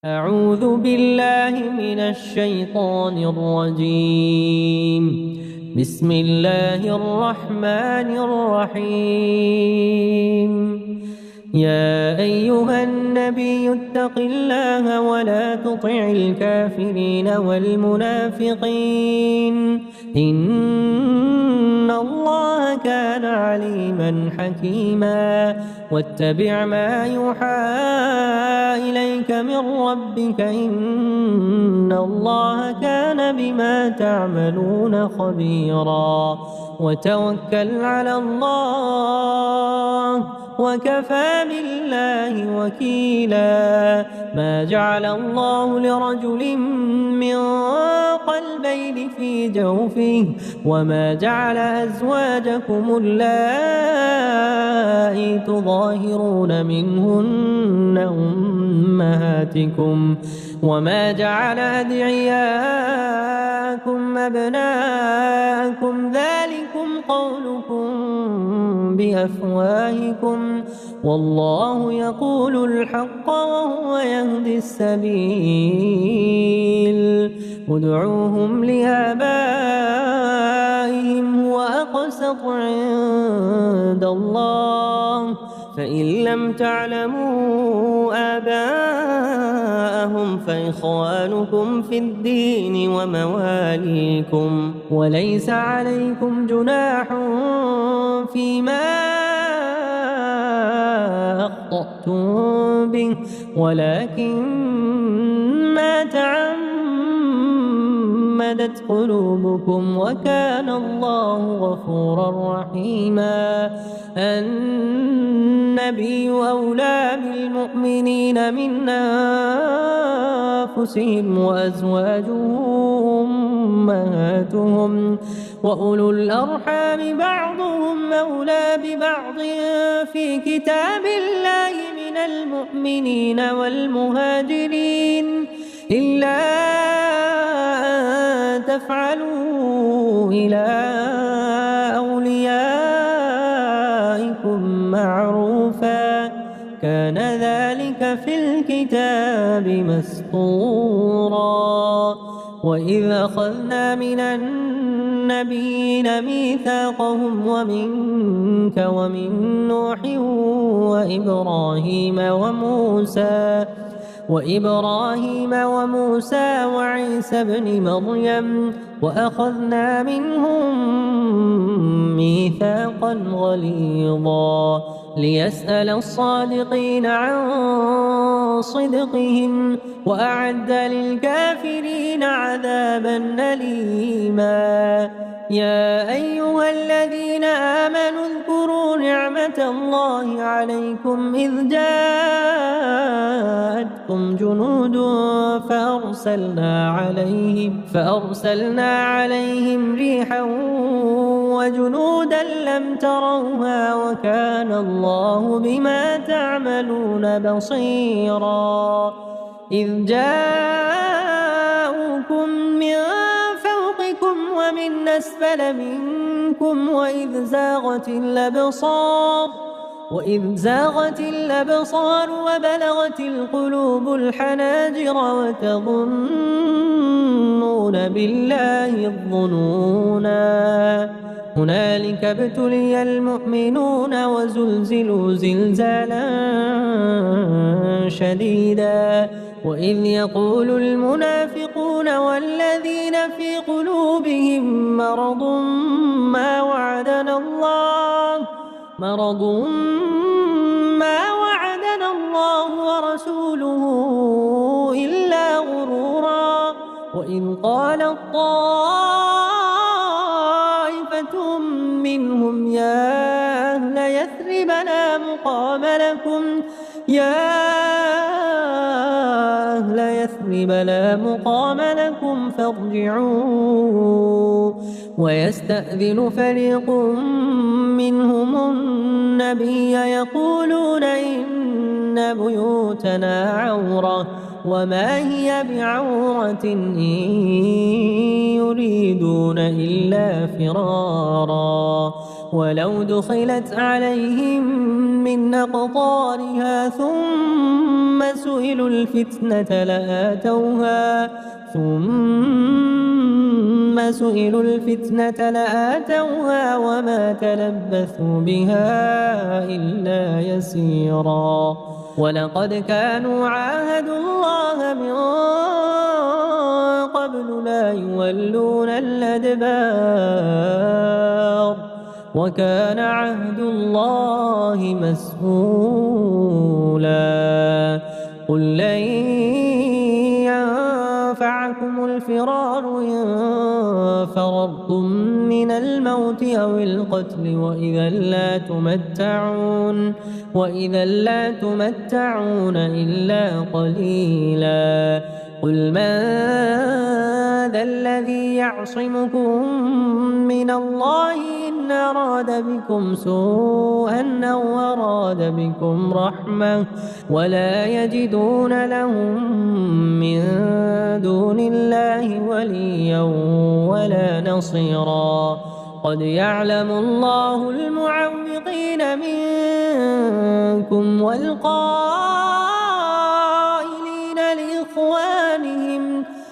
أعوذ بالله من الشيطان الرجيم. بسم الله الرحمن الرحيم. يا أيها النبي اتق الله ولا تطع الكافرين والمنافقين إن الله كان عليما حكيما. واتبع ما يوحى إليك من ربك إن الله كان بما تعملون خبيرا. وتوكل على الله وكفى بالله وكيلا. ما جعل الله لرجل من قلبين في جوفه وما جعل أزواجكم اللائي تظاهرون منهن أمهاتكم وما جعل أدعياءكم أبناءكم ذلكم قولكم بأفواهكم والله يقول الحق وهو يهدي السبيل. ادعوهم لآبائهم هو أقسط عند الله فإن لم تعلموا آباءهم فإخوانكم في الدين ومواليكم وليس عليكم جناح فيما أخطأتم به ولكن ما تعمدت قلوبكم وكان الله غفورا رحيما. النبي أولى بالمؤمنين من أنفسهم وأزواجه أمهاتهم وأولو الأرحام بعضهم أولى ببعض في كتاب الله من المؤمنين والمهاجرين إلا أن تفعلوا إلى أوليائكم معروفا كان ذلك في الكتاب مسطورا. وإذ أخذنا من النبيين ميثاقهم ومنك ومن نوح وإبراهيم وموسى وعيسى بن مريم وأخذنا منهم ميثاقا غليظا ليسأل الصادقين عن صدقهم وأعد للكافرين عذابا أليما. يا أيها الذين آمنوا اذكروا نعمة الله عليكم إذ جاءتكم جنود فأرسلنا عليهم ريحا وجنودا لم تروها وكان الله بما تعملون بصيرا. إذ جاءوكم من فوقكم ومن أسفل منكم وإذ زاغت الأبصار وبلغت القلوب الحناجر وتظنون بالله الظنونا. هنالك ابتلي المؤمنون وزلزلوا زلزالا شديدا. وإذ يقول المنافقون والذين في قلوبهم مرض ما وعدنا الله ورسوله إلا غرورا. وإذ قالت طائفة منهم يا أهل يثرب لا مقام لكم فارجعوا. ويستأذن فريق منهم النبي يقولون إن إن بيوتنا عورة وما هي بعورة إن يريدون إلا فرارا ولو دخلت عليهم من أقطارها ثم سئلوا الفتنة لآتوها وما تلبثوا بها إلا يسيرا ولقد كانوا عاهدوا الله من قبل لا يولون الأدبار وكان عهد الله مسئولا قل لن ينفعكم الفرار إن فررتم من الموت أو القتل وإذا لا تمتعون إلا قليلا قل من ذا الذي يعصمكم من الله إن أراد بكم سوءا أو أراد بكم رحمة ولا يجدون لهم من دون الله وليا ولا نصيرا قد يعلم الله المعوقين منكم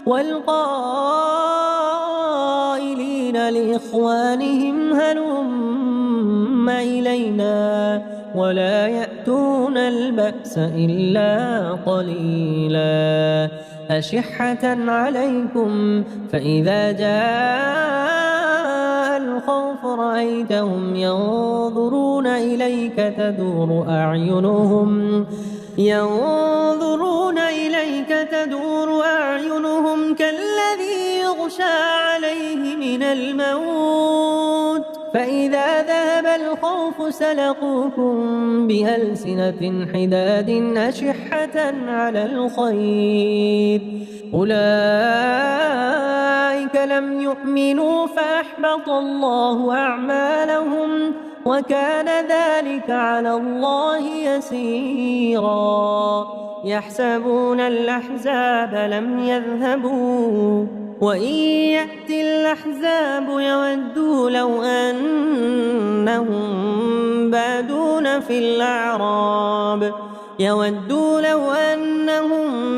والقائلين لإخوانهم هلم إلينا ولا يأتون البأس إلا قليلا أشحة عليكم فإذا جاء الخوف رأيتهم ينظرون إليك تدور أعينهم كالذي يغشى عليه من الموت فإذا ذهب الخوف سلقوكم بألسنة حداد أشحة على الخير أولئك لم يؤمنوا فأحبط الله أعمالهم وكان ذلك على الله يسيرا يحسبون الأحزاب لم يذهبوا وإن يأتي الأحزاب يودوا لو أنهم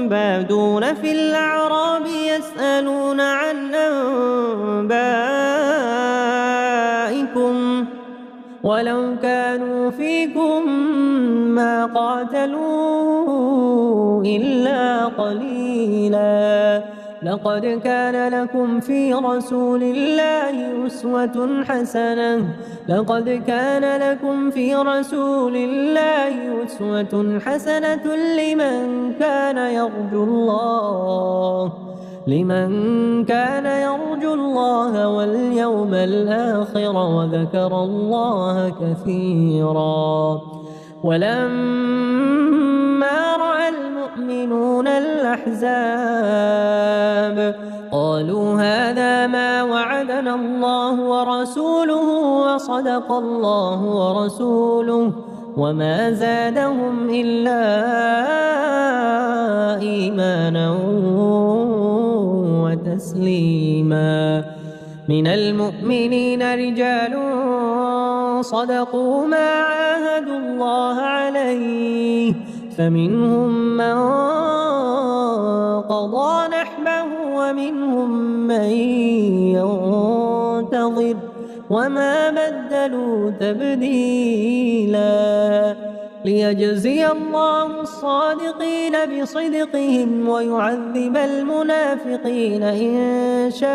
بادون في الأعراب يسألون عن أنبائكم ولو كانوا فيكم ما قاتلوا إلا قليلا لقد كان لكم في رسول الله أسوة حسنة لمن كان يرجو الله واليوم الآخر وذكر الله كثيرا ولما رأى المؤمنون الأحزاب قالوا هذا ما وعدنا الله ورسوله وصدق الله ورسوله وما زادهم إلا إيمانا وتسليما من المؤمنين رجال صدقوا ما عاهدوا الله عليه فمنهم من قضى نحبه ومنهم من ينتظر وما بدلوا تبديلا ليجزي الله الصادقين بصدقهم ويعذب المنافقين إن شاء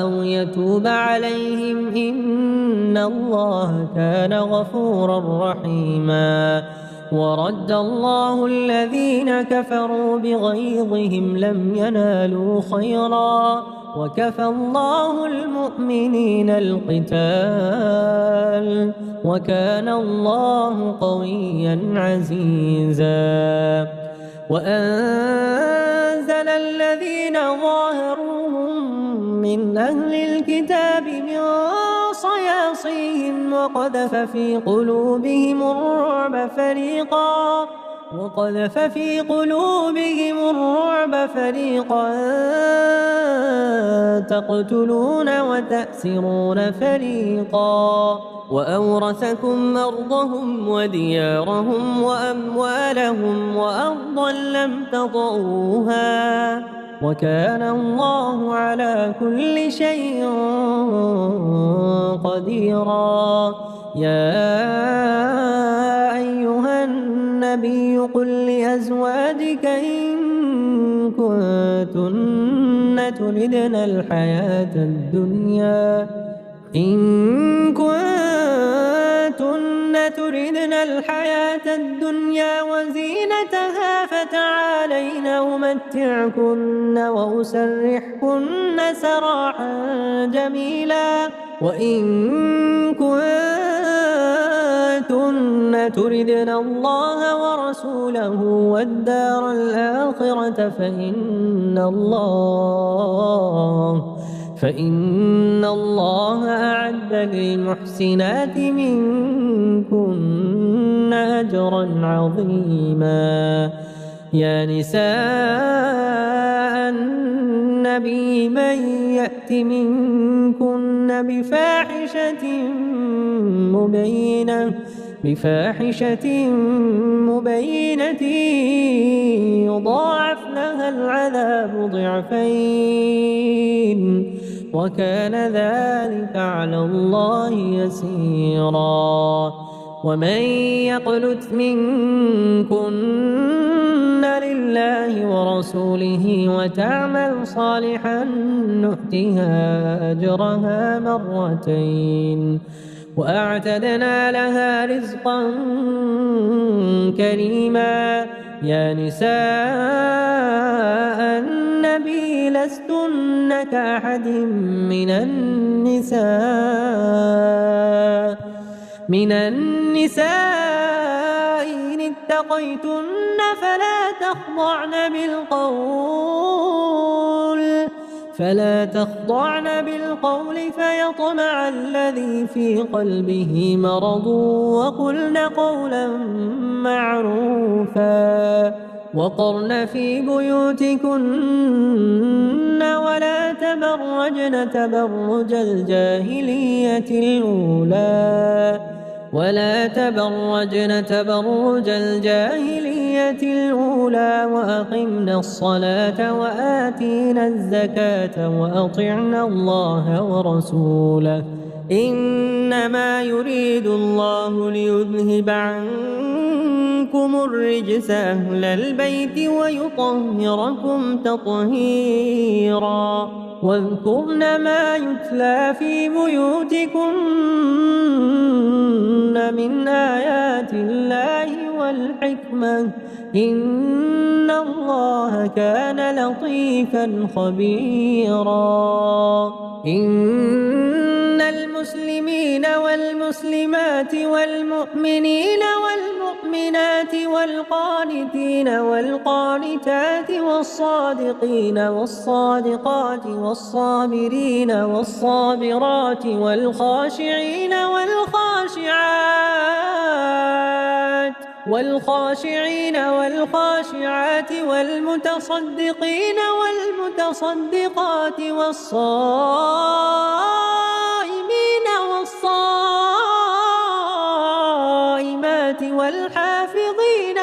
أو يتوب عليهم إن الله كان غفورا رحيما ورد الله الذين كفروا بغيظهم لم ينالوا خيرا وكفى الله المؤمنين القتال وكان الله قويا عزيزا وأنزل الذين ظاهروهم من أهل الكتاب من صياصيهم وقذف في قلوبهم الرعب فريقا تقتلون وتأسرون فريقا وأورثكم أرضهم وديارهم وأموالهم وأرضا لم تطئوها وكان الله على كل شيء قديرا. يا أيها النبي قل لأزواجك إن كنتن تردن الحياة الدنيا وزينتها فتعالين أمتعكن وأسرحكن سراحا جميلا. وإن كنتن تردن الله ورسوله والدار الآخرة فإن الله أعد للمحسنات منكن أجرا عظيما. يا نساء النبي من يأت منكن بفاحشة مبينة يضاعف لها العذاب ضعفين وكان ذلك على الله يسيرا. ومن يقنت منكن لله ورسوله وتعمل صالحا نؤتها أجرها مرتين وأعتدنا لها رزقا كريما. يا نساء النبي لستن كأحد من النساء إن اتقيتن فلا تخضعن بالقول فيطمع الذي في قلبه مرض وقلن قولا معروفا. وقرن في بيوتكن ولا تبرجن تبرج الجاهلية الأولى وأقمنا الصلاة وآتينا الزكاة وأطعنا الله ورسوله إنما يريد الله ليذهب عنكم الرجس أهل البيت ويطهركم تطهيرا. واذكرن ما يتلى في بيوتكن من آيات الله والحكمة إن الله كان لطيفا خبيرا. إن المسلمين والمسلمات والمؤمنين والمؤمنات والقانتين والقانتات والصادقين والصادقات والصابرين والصابرات والخاشعين والخاشعات والمتصدقين والمتصدقات والصائمين والصائمات والحافظين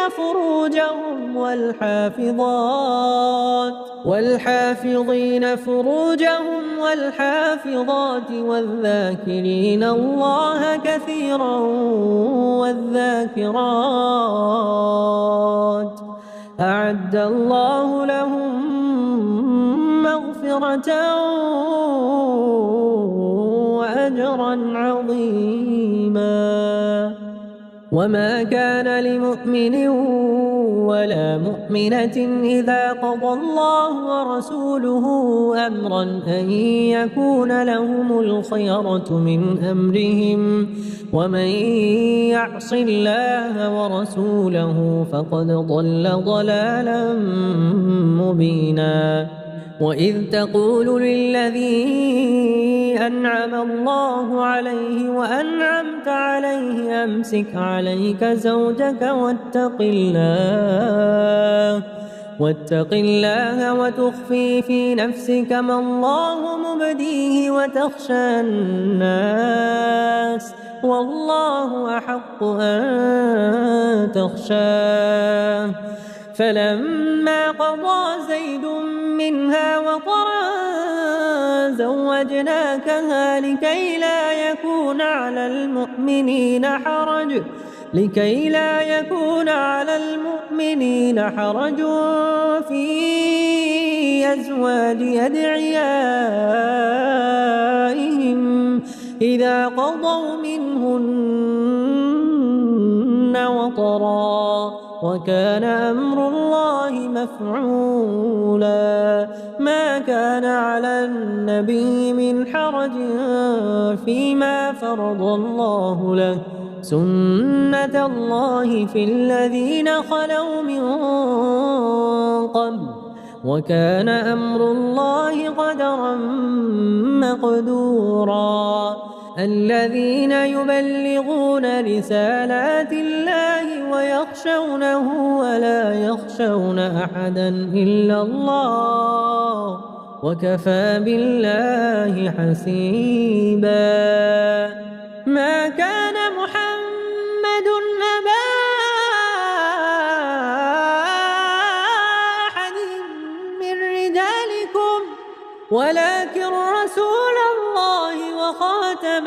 فروجهم والحافظات والذاكرين الله كثيرا والذاكرات أعد الله لهم مغفرة وأجرا عظيما. وما كان لمؤمن ولا مؤمنة إذا قضى الله ورسوله أمرا أن يكون لهم الخيرة من أمرهم ومن يعص الله ورسوله فقد ضل ضلالا مبينا. وإذ تقول للذي أنعم الله عليه وأنعمت عليه أمسك عليك زوجك واتق الله وتخفي في نفسك ما الله مبديه وتخشى الناس والله أحق أن تخشاه. فلما قضى زيد منها وطرا زوجناكها لكي لا يكون على المؤمنين حرج في أزواج أدعيائهم إذا قضوا منهن وطرا وكان أمر الله مفعولا. ما كان على النبي من حرج فيما فرض الله له سنة الله في الذين خلوا من قبل وكان أمر الله قدرا مقدورا. الذين يبلغون رسالات الله ويخشونه ولا يخشون أحدا إلا الله وكفى بالله حسيبا. ما كان محمد أبا أحد من رجالكم ولكن رسول الله وخاتم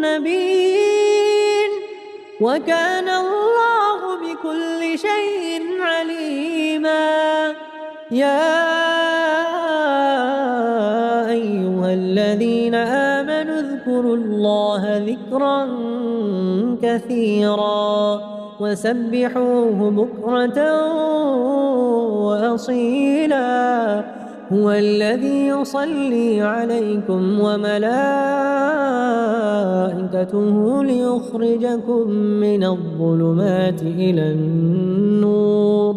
النبيين وكان الله بكل شيء عليما. يا أيها الذين آمنوا اذكروا الله ذكرا كثيرا وسبحوه بكرة وأصيلا. هو الذي يصلي عليكم وملائكته ليخرجكم من الظلمات إلى النور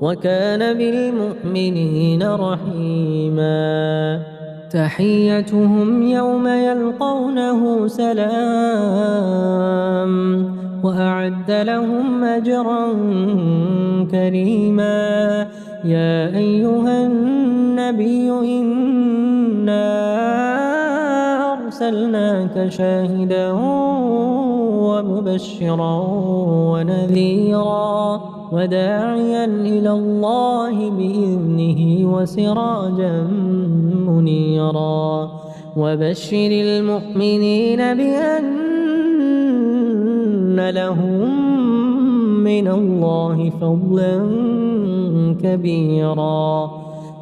وكان بالمؤمنين رحيما. تحيتهم يوم يلقونه سلام وأعد لهم أجرا كريما. يا أيها النبي إنا أرسلناك شاهدا ومبشرا ونذيرا وداعيا إلى الله بإذنه وسراجا منيرا. وبشر المؤمنين بأن لهم من الله فضلا كبيرا.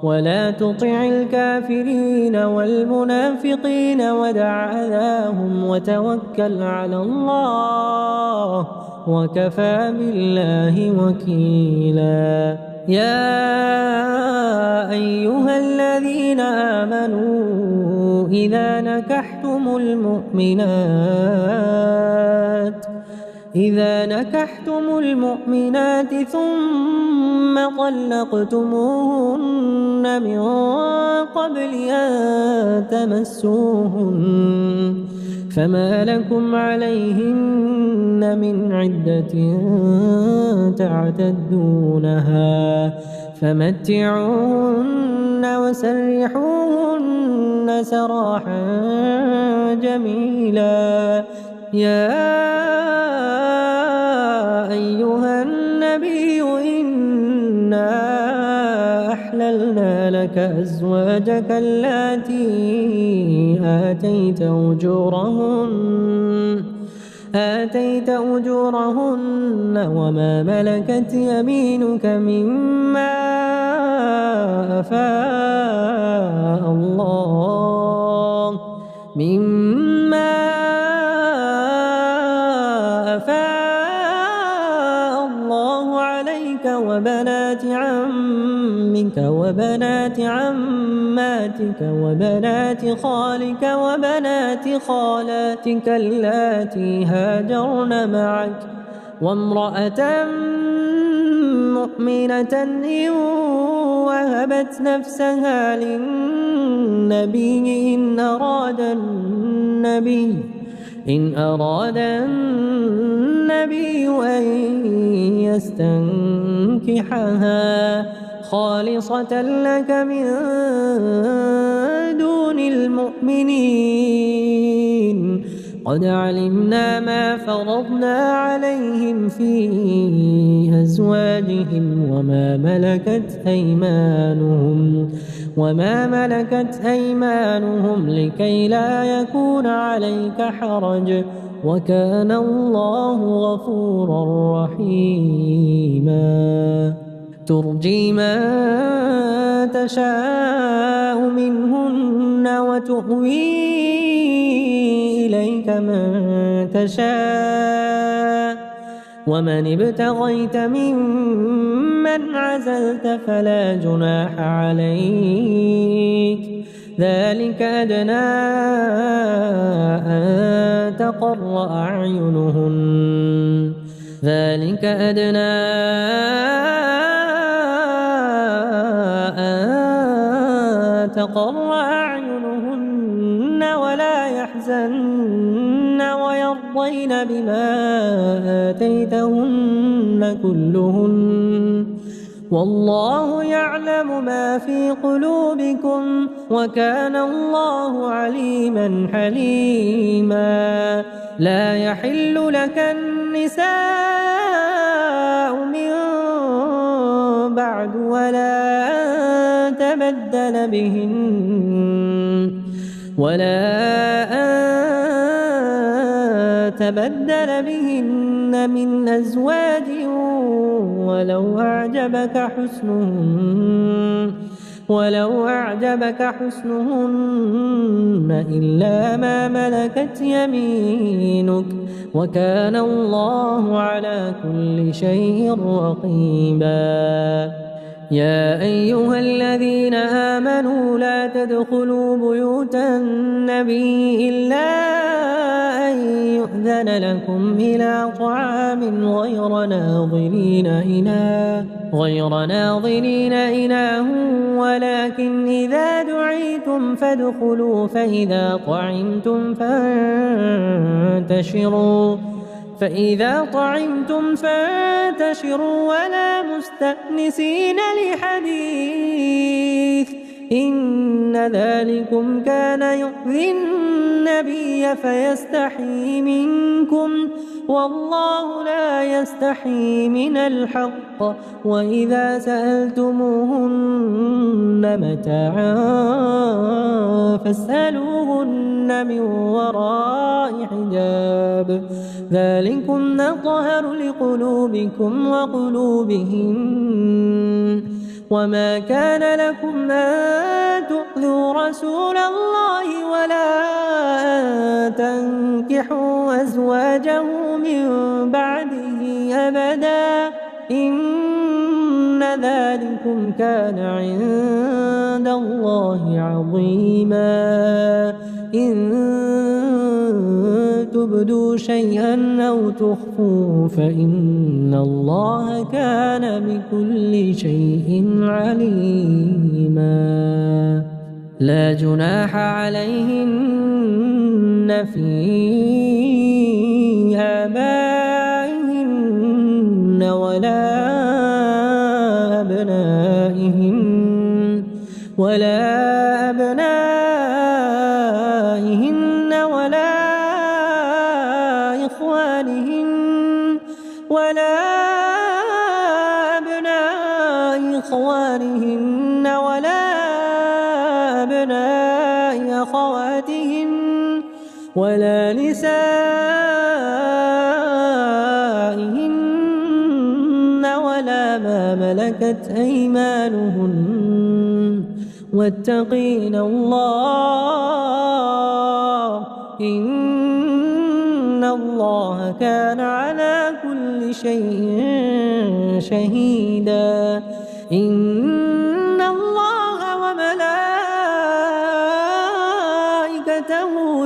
ولا تطع الكافرين والمنافقين ودع أذاهم وتوكل على الله وكفى بالله وكيلا. يا أيها الذين آمنوا إذا نكحتم المؤمنات ثم طلقتموهن من قبل أن تمسوهن فما لكم عليهن من عدة تعتدونها فمتعوهن وسرحوهن سراحا جميلا. يا أيها النبي إنا أحللنا لك أزواجك اللاتي آتيت أجورهن وما ملكت يمينك مما أفاء الله عليك وبنات عمك وبنات عماتك وبنات خالك وبنات خالاتك اللاتي هاجرن معك وامرأة مؤمنة إن وهبت نفسها للنبي إن أراد النبي أن يستنكحها خالصة لك من دون المؤمنين. قد علمنا ما فرضنا عليهم في أزواجهم وما ملكت أيمانهم لكي لا يكون عليك حرج، وكان الله غفورا رحيما. ترجي من تشاء منهن وتؤوي إليك من تشاء، ومن ابتغيت ممن عزلت فلا جناح عليك. ذلك أدنى أن تقر أعينهن ولا يحزن ويرضين بما آتيتهن كلهن، والله يعلم ما في قلوبكم وكان الله عليما حليما. لا يحل لك النساء من بعد ولا أن تبدل بهن من أزواج ولو أعجبك حسنهن إلا ما ملكت يمينك، وكان الله على كل شيء رقيبا. يا أيها الذين آمنوا لا تدخلوا بيوت النبي إلا أن يؤذن لكم إلى طعام غير ناظرين إناه، ولكن إذا دعيتم فادخلوا فإذا طعمتم فانتشروا ولا مستأنسين لحديث، إن ذلكم كان يؤذي النبي فيستحيي منكم، والله لا يستحيي من الحق. وإذا سألتموهن متاعا فاسألوهن من وراء حجاب، ذلكم أطهر لقلوبكم وقلوبهن. وما كان لكم أن تؤذوا رسول الله ولا أن تنكحوا أزواجه من بعده أبدا، إن ذلكم كان عند الله عظيما. إن تبدوا شيئا أو تخفوه فإن الله كان بكل شيء عليما. لا جناح عليهن في آبائهن ولا أبنائهن ولا أبناء إخوانهن ولا أبناء أخواتهن ولا نسائهن ولا ما ملكت أيمانهن، واتقين الله إن الله كان على كل شيء شهيدا. إن الله وملائكته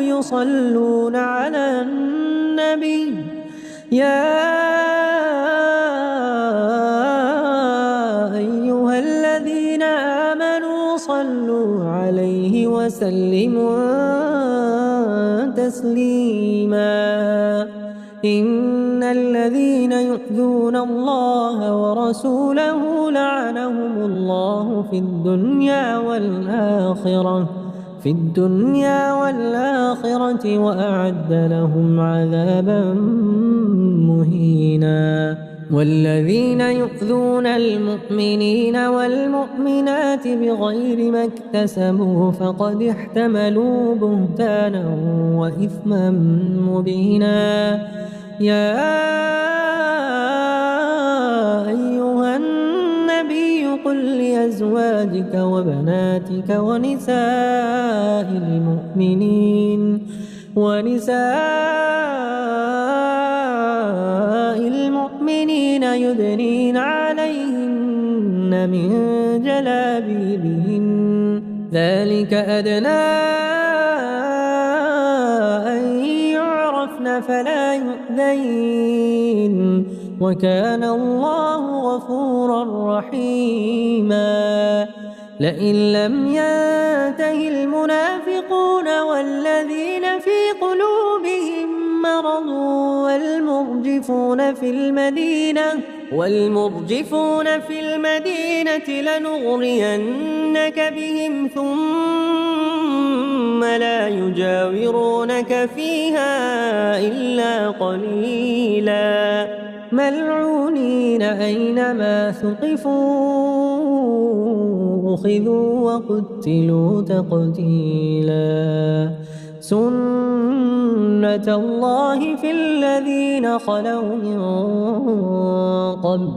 يصلون على النبي، يا وسلموا تسليما. إن الذين يؤذون الله ورسوله لعنهم الله في الدنيا والآخرة وأعد لهم عذابا مهينا. والذين يؤذون المؤمنين والمؤمنات بغير ما اكتسبوا فقد احتملوا بهتانا وإثما مبينا. يا أيها النبي قل لأزواجك وبناتك ونساء المؤمنين يدنين عليهن من جلابيبهن ذلك أدنى أن يعرفن فلا يؤذين وكان الله غفورا رحيما. لئن لم ينته المنافقون والذين في قلوبهم مرض والمرجفون في المدينة لنغرينك بهم ثم لا يجاورونك فيها إلا قليلا ملعونين أينما ثقفوا أخذوا وقتلوا تقتيلا. سنة الله في الذين خلوا من قبل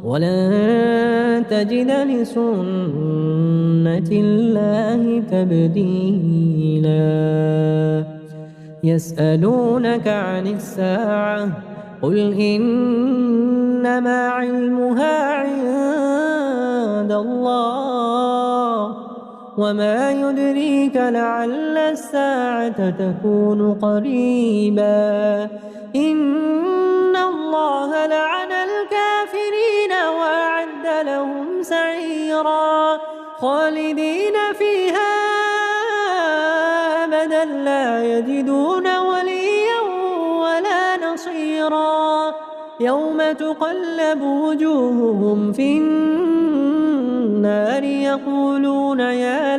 ولن تجد لسنة الله تبديلا. يسألونك عن الساعة قل إنما علمها عند الله وما يدريك لعل الساعة تكون قريبا. إن الله لعن الكافرين وأعد لهم سعيرا خالدين فيها أبدا لا يجدون وليا ولا نصيرا. يوم تقلب وجوههم في النار يقولون يا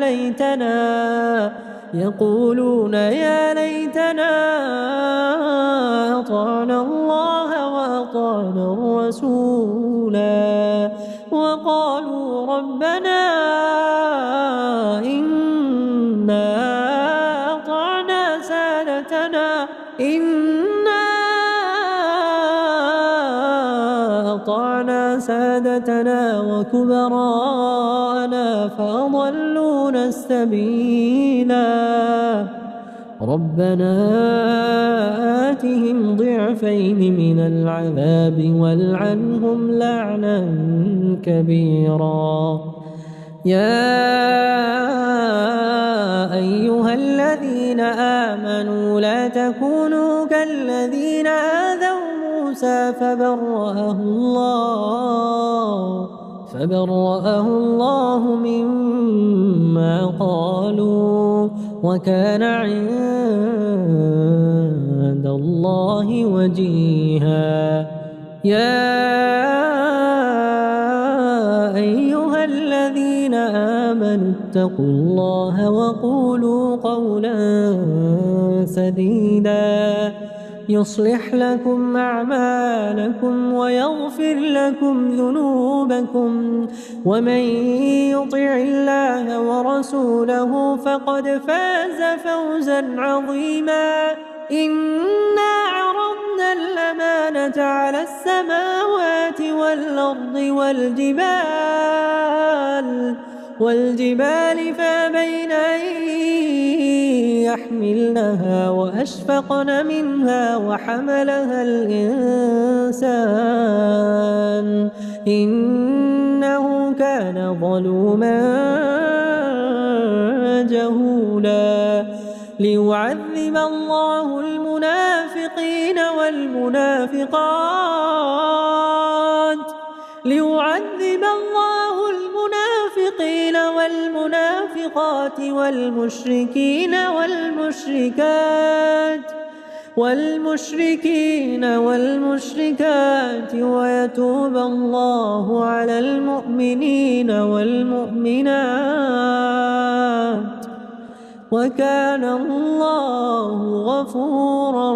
ليتنا أطعنا الله وأطعنا الرسولا وقالوا ربنا إنا أطعنا سادتنا وكبراءنا فأضلونا السبيلا. ربنا آتهم ضعفين من العذاب والعنهم لعنا كبيرا. يا أيها الذين آمنوا لا تكونوا كالذين آذوا موسى فبرأه الله مما قالوا وكان عند الله وجيها. يا أيها الذين آمنوا اتقوا الله وقولوا قولا سديدا يصلح لكم أعمالكم ويغفر لكم ذنوبكم ومن يطع الله ورسوله فقد فاز فوزا عظيما. إنا عرضنا الأمانة على السماوات والأرض والجبال فأبين أن يحملنها وأشفقن منها وحملها الإنسان إنه كان ظلوما جهولا. ليعذب الله المنافقين والمنافقات والمحصنات والمشركين والمشركات ويتوب الله على المؤمنين والمؤمنات وكان الله غفورا